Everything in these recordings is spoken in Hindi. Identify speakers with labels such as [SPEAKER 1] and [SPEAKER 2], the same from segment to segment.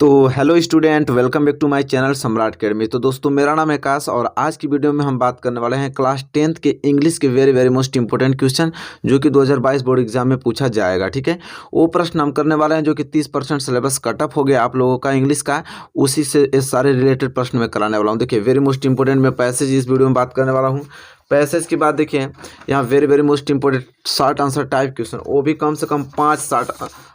[SPEAKER 1] तो hello student, welcome back to my channel Samrat academy. तो दोस्तों, मेरा नाम है आकाश और आज की वीडियो में हम बात करने वाले हैं क्लास 10th के इंग्लिश के वेरी मोस्ट इंपॉर्टेंट क्वेश्चन जो कि 2022 बोर्ड एग्जाम में पूछा जाएगा। ठीक है, वो प्रश्न हम करने वाले हैं जो कि 30% सिलेबस कट ऑफ हो गया आप लोगों का इंग्लिश का, उसी से ये सारे रिलेटेड प्रश्न मैं कराने वाला हूँ। देखिए, वेरी मोस्ट इंपॉर्टेंट मैं पैसेज इस वीडियो में बात करने वाला हूँ। पैसेज के बाद देखिए यहाँ very most important short answer type question, वो भी कम से कम 5 शॉर्ट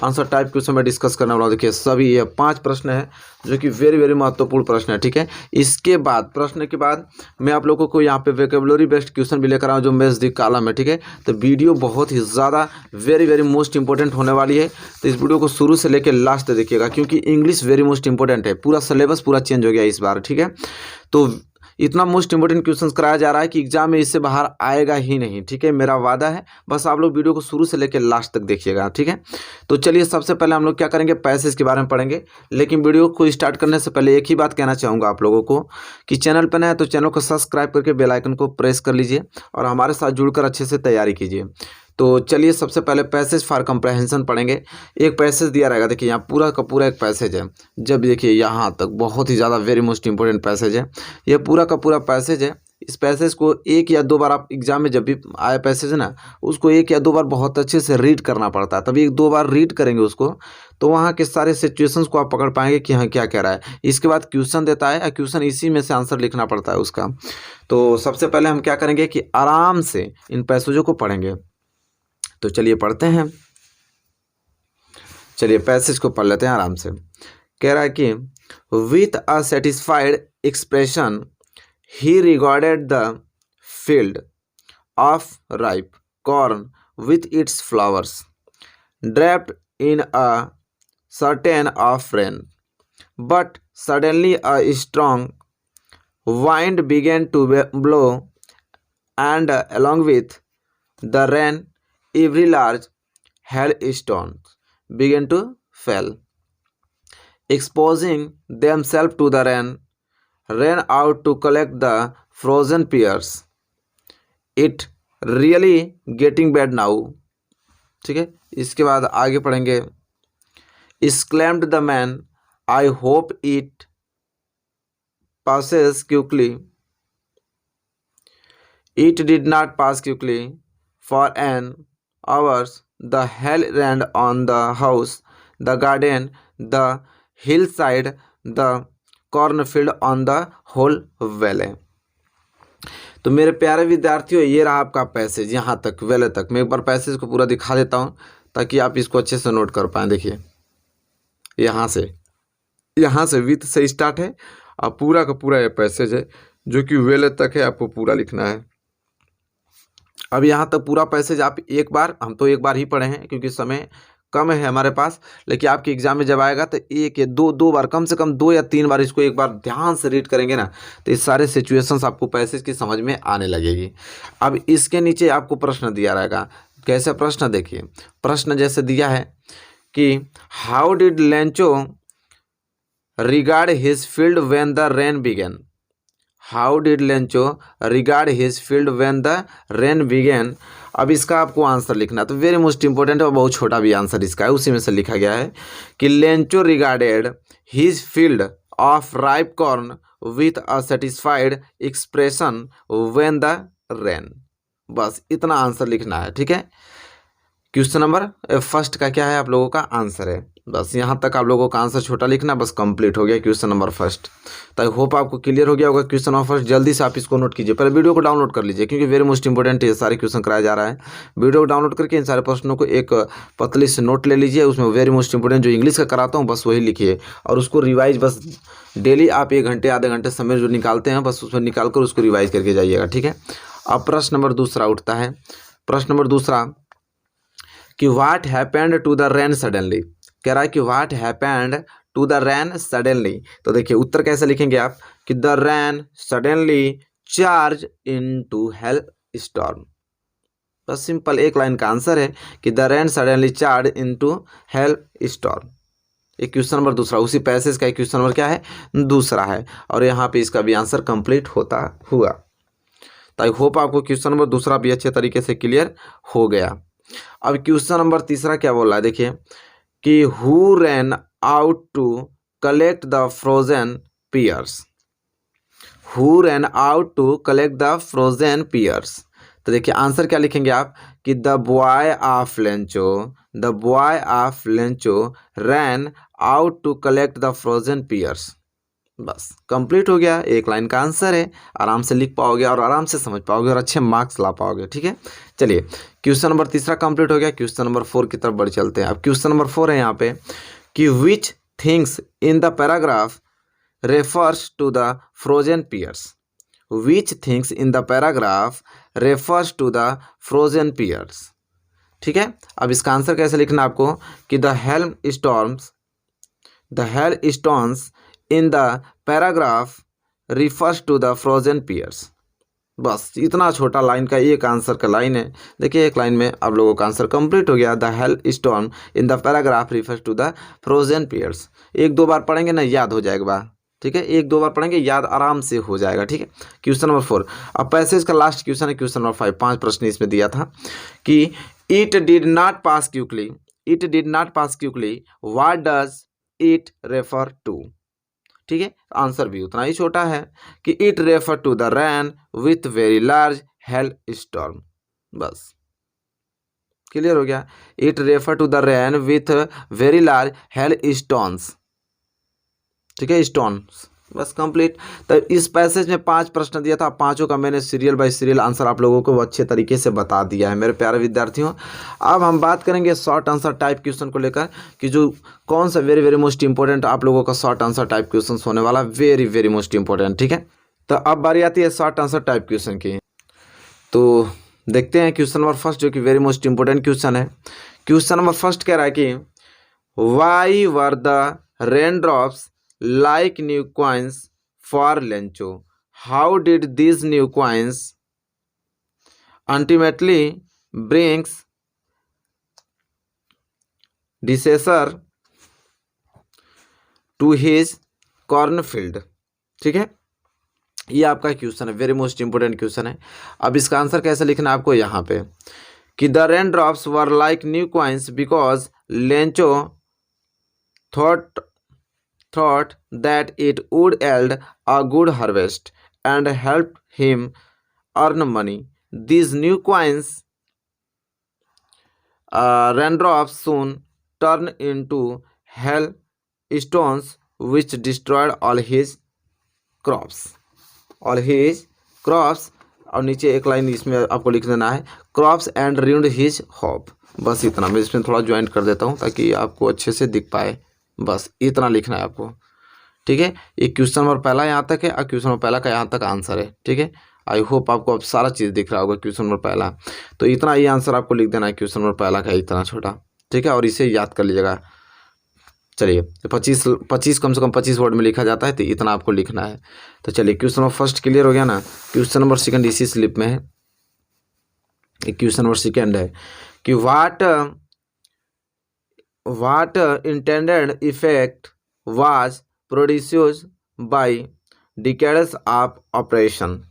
[SPEAKER 1] आंसर टाइप क्वेश्चन में डिस्कस करने वाला हूँ। देखिए, सभी ये 5 प्रश्न है जो कि वेरी महत्वपूर्ण प्रश्न है। ठीक है, इसके बाद प्रश्न के बाद मैं आप लोगों को यहाँ पे वोकैबुलरी बेस्ड क्वेश्चन भी लेकर आऊँ जो मैथ्स दी कॉलम है। ठीक है, तो वीडियो बहुत ही ज़्यादा वेरी मोस्ट इंपॉर्टेंट होने वाली है। तो इस वीडियो को शुरू से लेकर लास्ट तक देखिएगा क्योंकि इंग्लिश वेरी मोस्ट इंपॉर्टेंट है। पूरा सिलेबस पूरा चेंज हो गया इस बार। ठीक है, तो इतना मोस्ट इंपॉर्टेंट क्वेश्चंस कराया जा रहा है कि एग्जाम में इससे बाहर आएगा ही नहीं। ठीक है, मेरा वादा है, बस आप लोग वीडियो को शुरू से लेकर लास्ट तक देखिएगा। ठीक है, तो चलिए सबसे पहले हम लोग क्या करेंगे, पैसेज के बारे में पढ़ेंगे। लेकिन वीडियो को स्टार्ट करने से पहले एक ही बात कहना चाहूँगा आप लोगों को कि चैनल पर नया है तो चैनल को सब्सक्राइब करके बेल आइकन को प्रेस कर लीजिए और हमारे साथ जुड़कर अच्छे से तैयारी कीजिए। तो चलिए सबसे पहले पैसेज फॉर कंप्रहेंशन पढ़ेंगे। एक पैसेज दिया रहेगा, देखिए यहाँ पूरा का पूरा एक पैसेज है। जब देखिए यहाँ तक बहुत ही ज़्यादा वेरी मोस्ट इंपॉर्टेंट पैसेज है, ये पूरा का पूरा पैसेज है। इस पैसेज को एक या दो बार आप एग्जाम में जब भी आए पैसेज है ना, उसको एक या दो बार बहुत अच्छे से रीड करना पड़ता है। तभी एक दो बार रीड करेंगे उसको तो वहाँ के सारे सिचुएशंस को आप पकड़ पाएंगे कि हाँ क्या कह रहा है। इसके बाद क्वेश्चन देता है, क्वेश्चन इसी में से आंसर लिखना पड़ता है उसका। तो सबसे पहले हम क्या करेंगे कि आराम से इन पैसेजों को पढ़ेंगे। तो चलिए पढ़ते हैं, चलिए पैसेज को पढ़ लेते हैं आराम से। कह रहा है कि with a satisfied expression he regarded the field of ripe corn with its flowers draped in a certain of rain, but suddenly a strong wind began to blow, and along with the rain every large hailstones began to fall, exposing themselves to the rain, ran out to collect the frozen pears. It really getting bad now. ठीक है, इसके बाद आगे पढ़ेंगे। Exclaimed the man, I hope it passes quickly. It did not pass quickly. For an hour the hail rained on the house, the garden, the hillside, the cornfield, on the whole valley. तो मेरे प्यारे विद्यार्थियों, ये रहा आपका पैसेज यहाँ तक वेले तक। मैं एक बार पैसेज को पूरा दिखा देता हूँ ताकि आप इसको अच्छे से नोट कर पाएँ। देखिए, यहाँ से विथ से स्टार्ट है और पूरा का पूरा ये पैसेज है जो कि वेले तक है, आपको पूरा लिखना है। अब यहाँ तक पूरा पैसेज आप एक बार, हम तो एक बार ही पढ़े हैं क्योंकि समय कम है हमारे पास, लेकिन आपके एग्जाम में जब आएगा तो एक या दो बार, कम से कम 2 या 3 बार इसको एक बार ध्यान से रीड करेंगे ना, तो ये सारे सिचुएशंस आपको पैसेज की समझ में आने लगेगी। अब इसके नीचे आपको प्रश्न दिया रहेगा। कैसे प्रश्न, देखिए प्रश्न जैसे दिया है कि how did Lencho regard his field when the rain began. How did Lencho regard his field when the rain began? अब इसका आपको आंसर लिखना, तो वेरी मोस्ट इंपॉर्टेंट है, बहुत छोटा भी आंसर इसका है, उसी में से लिखा गया है कि Lencho regarded his field of ripe corn with a satisfied expression when the rain. बस इतना आंसर लिखना है। ठीक है, क्वेश्चन नंबर फर्स्ट का क्या है आप लोगों का आंसर है। बस यहाँ तक आप लोगों का आंसर छोटा लिखना, बस कंप्लीट हो गया क्वेश्चन नंबर फर्स्ट। तो आई होप आपको क्लियर हो गया होगा क्वेश्चन नंबर फर्स्ट। जल्दी से आप इसको नोट कीजिए, पहले वीडियो को डाउनलोड कर लीजिए क्योंकि वेरी मोस्ट इंपॉर्टेंट ये सारे क्वेश्चन कराया जा रहा है। वीडियो को डाउनलोड करके इन सारे प्रश्नों को एक पतली से नोट ले लीजिए, उसमें वेरी मोस्ट इंपॉर्टेंट जो इंग्लिश का कराता हूँ बस वही लिखिए और उसको रिवाइज बस डेली आप 1 घंटे आधे घंटे समय जो निकालते हैं बस उसमें निकाल कर उसको रिवाइज करके जाइएगा। ठीक है, अब प्रश्न नंबर दूसरा उठता है। प्रश्न नंबर दूसरा कि what happened to the rain suddenly. कह रहा है कि what happened to the rain suddenly. तो देखिए उत्तर कैसे लिखेंगे आप कि the rain suddenly charge into hail storm. बस सिंपल एक लाइन का आंसर है कि the rain suddenly charge into hail storm. एक क्वेश्चन नंबर दूसरा, उसी पैसेज का क्वेश्चन नंबर क्या है, दूसरा है, और यहाँ पे इसका भी आंसर कंप्लीट होता हुआ। तो आई होप आपको क्वेश्चन नंबर दूसरा भी अच्छे तरीके से क्लियर हो गया। अब क्वेश्चन नंबर तीसरा क्या बोल रहा है, देखिए कि who ran out to collect the frozen pears? Who ran out to collect the frozen pears? तो देखिए आंसर क्या लिखेंगे आप कि the boy of Lencho ran out to collect the frozen pears. बस कंप्लीट हो गया, एक लाइन का आंसर है, आराम से लिख पाओगे और आराम से समझ पाओगे और अच्छे मार्क्स ला पाओगे। ठीक है, चलिए क्वेश्चन नंबर तीसरा कंप्लीट हो गया। क्वेश्चन नंबर 4 की तरफ बढ़ चलते हैं। अब क्वेश्चन नंबर 4 है यहाँ पे कि which things in the paragraph refers to the frozen pears? Which things in the paragraph refers to the frozen pears? ठीक है, अब इसका आंसर कैसे लिखना आपको कि the hail stones in the paragraph refers to the frozen pears. बस इतना छोटा लाइन का एक आंसर का लाइन है। देखिए एक लाइन में आप लोगों का आंसर कंप्लीट हो गया। The hail stone in the paragraph refers to the frozen pears. एक दो बार पढ़ेंगे ना याद हो जाएगा। ठीक है, एक दो बार पढ़ेंगे याद आराम से हो जाएगा। ठीक है, क्वेश्चन नंबर 4। अब पैसेज का लास्ट क्वेश्चन है क्वेश्चन नंबर 5। 5 प्रश्न इसमें दिया था कि it did not pass quickly what does it refer to? ठीक है, आंसर भी उतना ही छोटा है कि it refer to the rain with very large hail storm. बस क्लियर हो गया। It refer to the rain with very large hail stones. ठीक है, स्टोन्स। बस कंप्लीट। तो इस पैसेज में 5 प्रश्न दिया था, पांचों का मैंने सीरियल बाय सीरियल आंसर आप लोगों को अच्छे तरीके से बता दिया है मेरे प्यारे विद्यार्थियों। अब हम बात करेंगे शॉर्ट आंसर टाइप क्वेश्चन को लेकर कि जो कौन सा वेरी वेरी मोस्ट इंपॉर्टेंट आप लोगों का शॉर्ट आंसर टाइप क्वेश्चन होने वाला, वेरी वेरी मोस्ट इंपॉर्टेंट। ठीक है, तो अब बारी आती है शॉर्ट आंसर टाइप क्वेश्चन की। तो देखते हैं क्वेश्चन नंबर फर्स्ट जो कि वेरी मोस्ट इंपॉर्टेंट क्वेश्चन है। क्वेश्चन नंबर फर्स्ट कह रहा है कि why were the rain drops like new coins for Lencho? How did these new coins ultimately brings disaster to his cornfield? ठीक है, ये आपका क्वेश्चन है, वेरी मोस्ट इंपोर्टेंट क्वेश्चन है। अब इसका आंसर कैसे लिखना है आपको यहाँ पे कि the rain drops were like new coins because Lencho thought that it would yield a good harvest and help him earn money. These new coins, raindrops, soon turned into hail stones which destroyed all his crops. और नीचे एक लाइन इसमें आपको लिख देना है crops and ruined his hope। बस इतना, मैं इसमें थोड़ा ज्वाइंट कर देता हूँ ताकि आपको अच्छे से दिख पाए। बस इतना लिखना है आपको। ठीक है, ये क्वेश्चन नंबर पहला यहाँ तक है और क्वेश्चन नंबर पहला का यहाँ तक आंसर है। ठीक है, आई होप आपको अब सारा चीज़ दिख रहा होगा क्वेश्चन नंबर पहला। तो इतना ये आंसर आपको लिख देना है क्वेश्चन नंबर पहला का, इतना छोटा। ठीक है, और इसे याद कर लीजिएगा। चलिए 25 कम से कम 25 वर्ड में लिखा जाता है, तो इतना आपको लिखना है। तो चलिए क्वेश्चन नंबर फर्स्ट क्लियर हो गया ना। क्वेश्चन नंबर सेकंड इसी स्लिप में है। क्वेश्चन नंबर सेकंड है कि what intended effect was produced by decades of operation.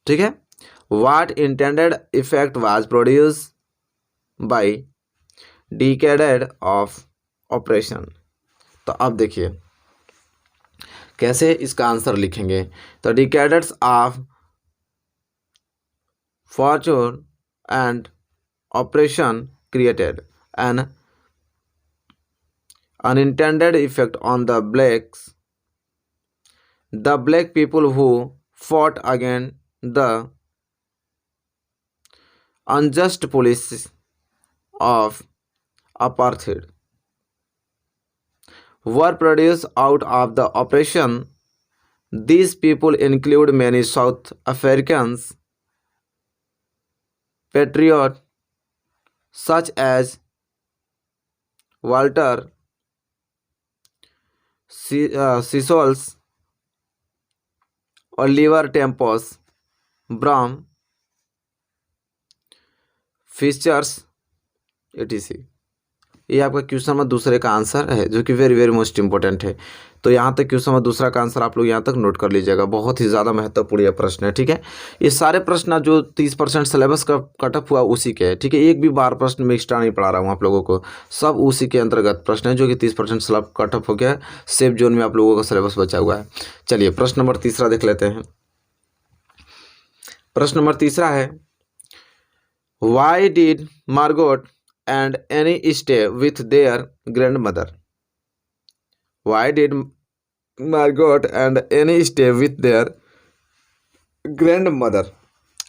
[SPEAKER 1] ठीक है, what intended effect was produced by decade of operation. तो अब देखिए कैसे इसका आंसर लिखेंगे। तो decades of Fortune and operation created an unintended effect on the black people who fought against the unjust policies of apartheid were produced out of the operation. These people include many South Africans patriots such as Walter Sissols, Oliver Tempos, Bram Fishers, etc. ये आपका क्वेश्चन नंबर दूसरे का आंसर है, जो कि वेरी वेरी मोस्ट इंपॉर्टेंट है। तो यहाँ तक क्वेश्चन नंबर दूसरा का आंसर आप लोग यहाँ तक नोट कर लीजिएगा, बहुत ही ज़्यादा महत्वपूर्ण यह प्रश्न है। ठीक है, ये सारे प्रश्न जो 30% सिलेबस का कटअप हुआ उसी के है। ठीक है, एक भी बार प्रश्न में एक्स्ट्रा नहीं पढ़ा रहा हूँ आप लोगों को, सब उसी के अंतर्गत प्रश्न है जो कि 30% सिलेबस कटअप हो गया है। सेफ जोन में आप लोगों का सिलेबस बचा हुआ है। चलिए प्रश्न नंबर तीसरा देख लेते हैं। प्रश्न नंबर तीसरा है, why did Margot and Annie stay with their grandmother? Why did Margot and Annie stay with their grandmother?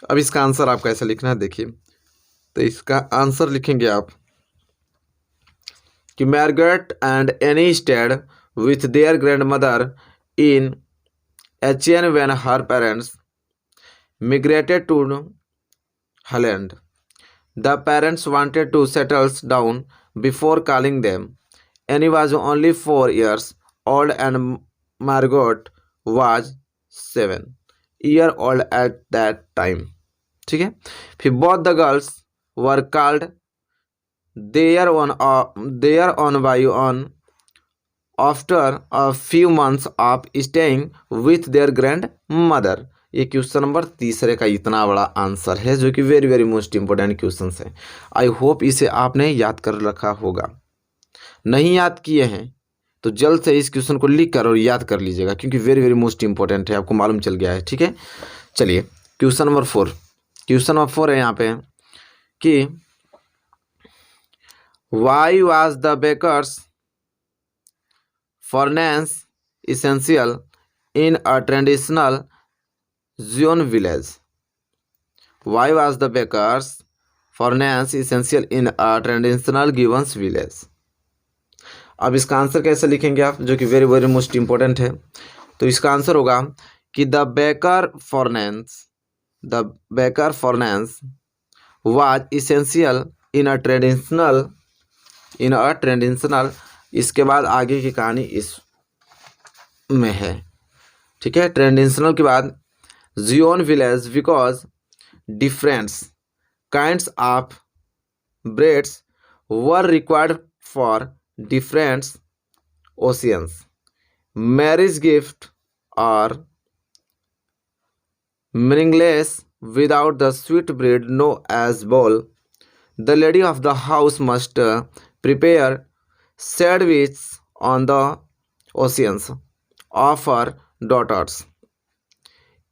[SPEAKER 1] अब इसका आंसर आपको ऐसे लिखना है, देखिए। तो इसका आंसर लिखेंगे आप कि Margot and Annie stayed with their grandmother in Etienne when her parents migrated to Holland. The parents wanted to settle down before calling them. Annie was only 4 years old and Margot was 7 years old at that time. ठीक है, फिर both the girls were called their own by on after a few months of staying with their grandmother. ये क्वेश्चन नंबर तीसरे का इतना बड़ा आंसर है, जो कि very very most important question है। आई होप इसे आपने याद कर रखा होगा। नहीं याद किए हैं तो जल्द से इस क्वेश्चन को लिख कर और याद कर लीजिएगा, क्योंकि वेरी वेरी मोस्ट इंपॉर्टेंट है, आपको मालूम चल गया है। ठीक है, चलिए क्वेश्चन नंबर 4। क्वेश्चन नंबर 4 है यहाँ पे कि why was the baker's furnace essential in a traditional Zion village? Why was the baker's furnace essential in a traditional Gibbons village? अब इसका आंसर कैसे लिखेंगे आप, जो कि वेरी वेरी मोस्ट इंपॉर्टेंट है। तो इसका आंसर होगा कि the baker furnace was essential in a traditional. इसके बाद आगे की कहानी इस में है। ठीक है, ट्रेडिशनल के बाद जियोन village because different kinds of breads were required for different occasions. Marriage gift are meaningless without the sweet bread no as bowl. The lady of the house must prepare sandwich on the oceans of her daughters.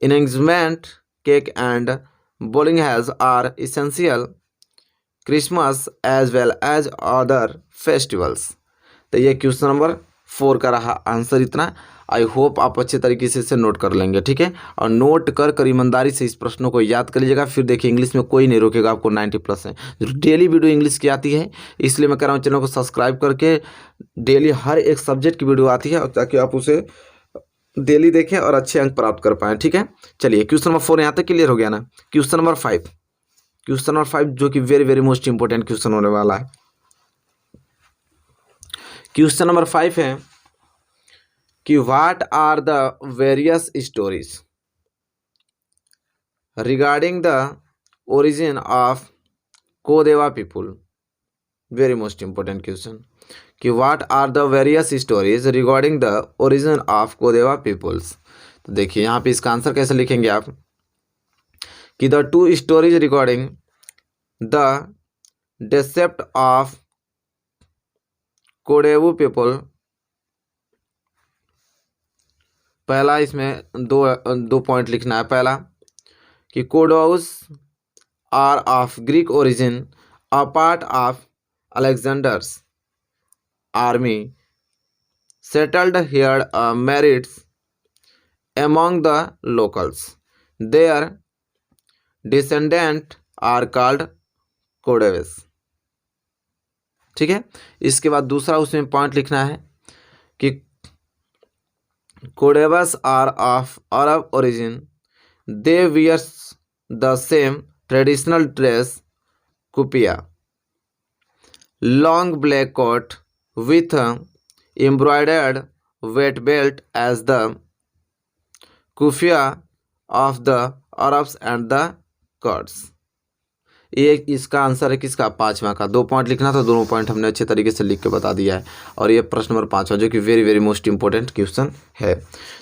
[SPEAKER 1] Engagement cake and bowling has are essential Christmas as well as other festivals. तो ये क्वेश्चन नंबर 4 का रहा आंसर इतना। आई होप आप अच्छे तरीके से इसे नोट कर लेंगे। ठीक है, और नोट कर ईमानदारी से इस प्रश्नों को याद कर लीजिएगा। फिर देखिए इंग्लिश में कोई नहीं रोकेगा आपको, 90+ है। डेली वीडियो इंग्लिश की आती है, इसलिए मैं कह रहा हूँ चैनल को सब्सक्राइब करके डेली हर एक सब्जेक्ट की वीडियो आती है, और ताकि आप उसे डेली देखें और अच्छे अंक प्राप्त कर पाएँ। ठीक है, चलिए क्वेश्चन नंबर 4 यहाँ तक क्लियर हो गया ना। क्वेश्चन नंबर 5 जो कि very very most important question होने वाला है। क्वेश्चन नंबर 5 है कि what are the various stories regarding the origin of Kodava people. Very most important question कि what are the various stories regarding the origin of Kodava peoples. तो देखिए यहाँ पे इसका आंसर कैसे लिखेंगे आप कि the 2 stories regarding the descent of Kodava people. पहला इसमें दो पॉइंट लिखना है। पहला कि Kodavas are of Greek origin, a part of Alexander's army settled here married among the locals. Their descendants are called Kodavas. ठीक है, इसके बाद दूसरा उसमें पॉइंट लिखना है कि Kodavas are of Arab origin, they wears the same traditional dress kupya, long black coat with embroidered waist belt as the kufiya of the Arabs and the Kurds. ये इसका आंसर है किसका, 5वां का। 2 पॉइंट लिखना था, दोनों पॉइंट हमने अच्छे तरीके से लिख के बता दिया है। और ये प्रश्न नंबर 5वां जो कि very very most important question है।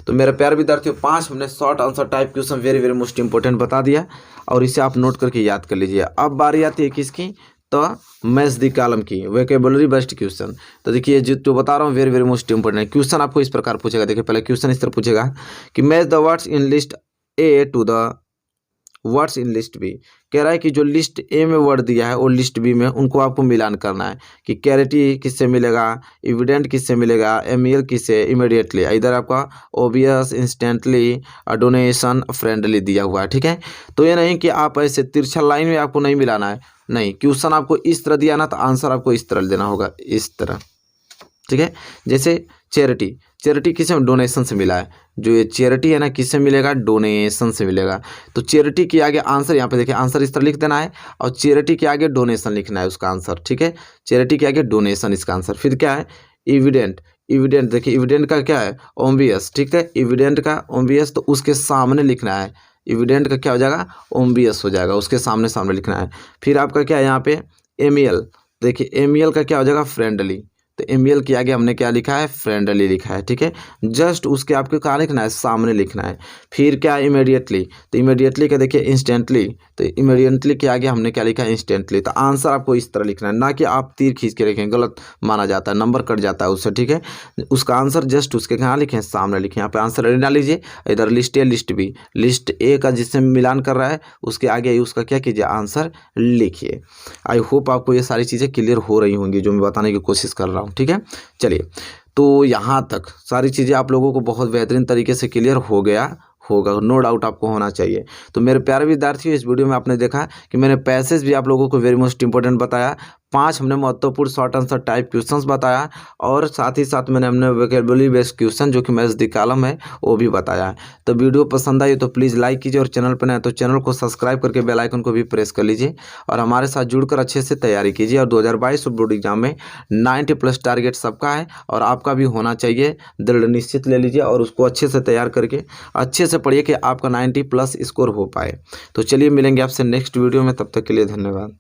[SPEAKER 1] तो मेरे प्यारे विद्यार्थियों 5 हमने short answer type question very very most important बता दिया और इसे आप नोट करके याद कर लीजिए। अब बारी आती है किसकी, तो मैथ्स दी कॉलम की वोकैबुलरी बेस्ड क्वेश्चन। तो देखिए जो बता रहा हूँ very very most important question आपको इस प्रकार पूछेगा। देखिए पहले क्वेश्चन इस तरह पूछेगा कि match the words in list A to the words in list B. कह रहा है कि जो लिस्ट ए में वर्ड दिया है और लिस्ट बी में उनको आपको मिलान करना है कि क्लैरिटी किससे मिलेगा, एविडेंट किससे मिलेगा, एमियल किससे, इमीडिएटली। इधर आपका ओबियस, इंस्टेंटली, डोनेशन, फ्रेंडली दिया हुआ है। ठीक है, तो ये नहीं कि आप ऐसे तिरछा लाइन में आपको नहीं मिलाना है, नहीं, क्वेश्चन आपको इस तरह दिया ना तो आंसर आपको इस तरह देना होगा, इस तरह। ठीक है, जैसे चैरिटी, चैरिटी किससे, डोनेशन से मिला है। जो ये चैरिटी है ना किससे मिलेगा, डोनेशन से मिलेगा। तो चैरिटी के आगे आंसर यहाँ पे देखिए, आंसर इस तरह लिख देना है और चैरिटी के आगे डोनेशन लिखना है उसका आंसर। ठीक है, चैरिटी के आगे डोनेशन इसका आंसर। फिर क्या है, एविडेंट, एविडेंट देखिए एविडेंट का क्या है, ओम्बियस। ठीक है, एविडेंट का ओम्बियस, तो उसके सामने लिखना है। एविडेंट का क्या हो जाएगा, ओम्बियस हो जाएगा, उसके सामने सामने लिखना है। फिर आपका क्या है यहाँ पे, एमियल। देखिए एमियल का क्या हो जाएगा, फ्रेंडली। तो एमियल के आगे हमने क्या लिखा है, फ्रेंडली लिखा है। ठीक है, जस्ट उसके आपको कहाँ लिखना है, सामने लिखना है। फिर क्या है, इमीडिएटली। तो इमीडिएटली का देखिए इंस्टेंटली, तो इमीडिएटली के आगे हमने क्या लिखा है, इंस्टेंटली। तो आंसर आपको इस तरह लिखना है, ना कि आप तीर खींच के लिखें, गलत माना जाता है, नंबर कट जाता है उससे। ठीक है, उसका आंसर जस्ट उसके कहाँ लिखें, सामने लिखें। यहाँ पे आंसर रेडी डाल लीजिए। इधर list A list B, list A का जिससे मिलान कर रहा है उसके आगे उसका क्या कीजिए, आंसर लिखिए। आई होप आपको ये सारी चीज़ें क्लियर हो रही होंगी जो मैं बताने की कोशिश कर रहा हूँ। ठीक है, चलिए, तो यहाँ तक सारी चीज़ें आप लोगों को बहुत बेहतरीन तरीके से क्लियर हो गया होगा, नो डाउट आपको होना चाहिए। तो मेरे प्यारे विद्यार्थियों, इस वीडियो में आपने देखा कि मैंने पैसेज भी आप लोगों को वेरी मोस्ट इंपॉर्टेंट बताया, 5 हमने महत्वपूर्ण शॉर्ट आंसर टाइप क्वेश्चंस बताया और साथ ही साथ हमने वोकैबुलरी बेस्ड क्वेश्चन जो कि मैथ्स दी कॉलम है वो भी बताया है। तो वीडियो पसंद आई तो प्लीज़ लाइक कीजिए और चैनल पर नए तो चैनल को सब्सक्राइब करके बेल आइकन को भी प्रेस कर लीजिए और हमारे साथ जुड़कर अच्छे से तैयारी कीजिए। और 2022 बोर्ड एग्जाम में 90+ टारगेट सबका है और आपका भी होना चाहिए। दृढ़ निश्चित ले लीजिए और उसको अच्छे से तैयार करके अच्छे से पढ़िए कि आपका 90+ स्कोर हो पाए। तो चलिए मिलेंगे आपसे नेक्स्ट वीडियो में, तब तक के लिए धन्यवाद।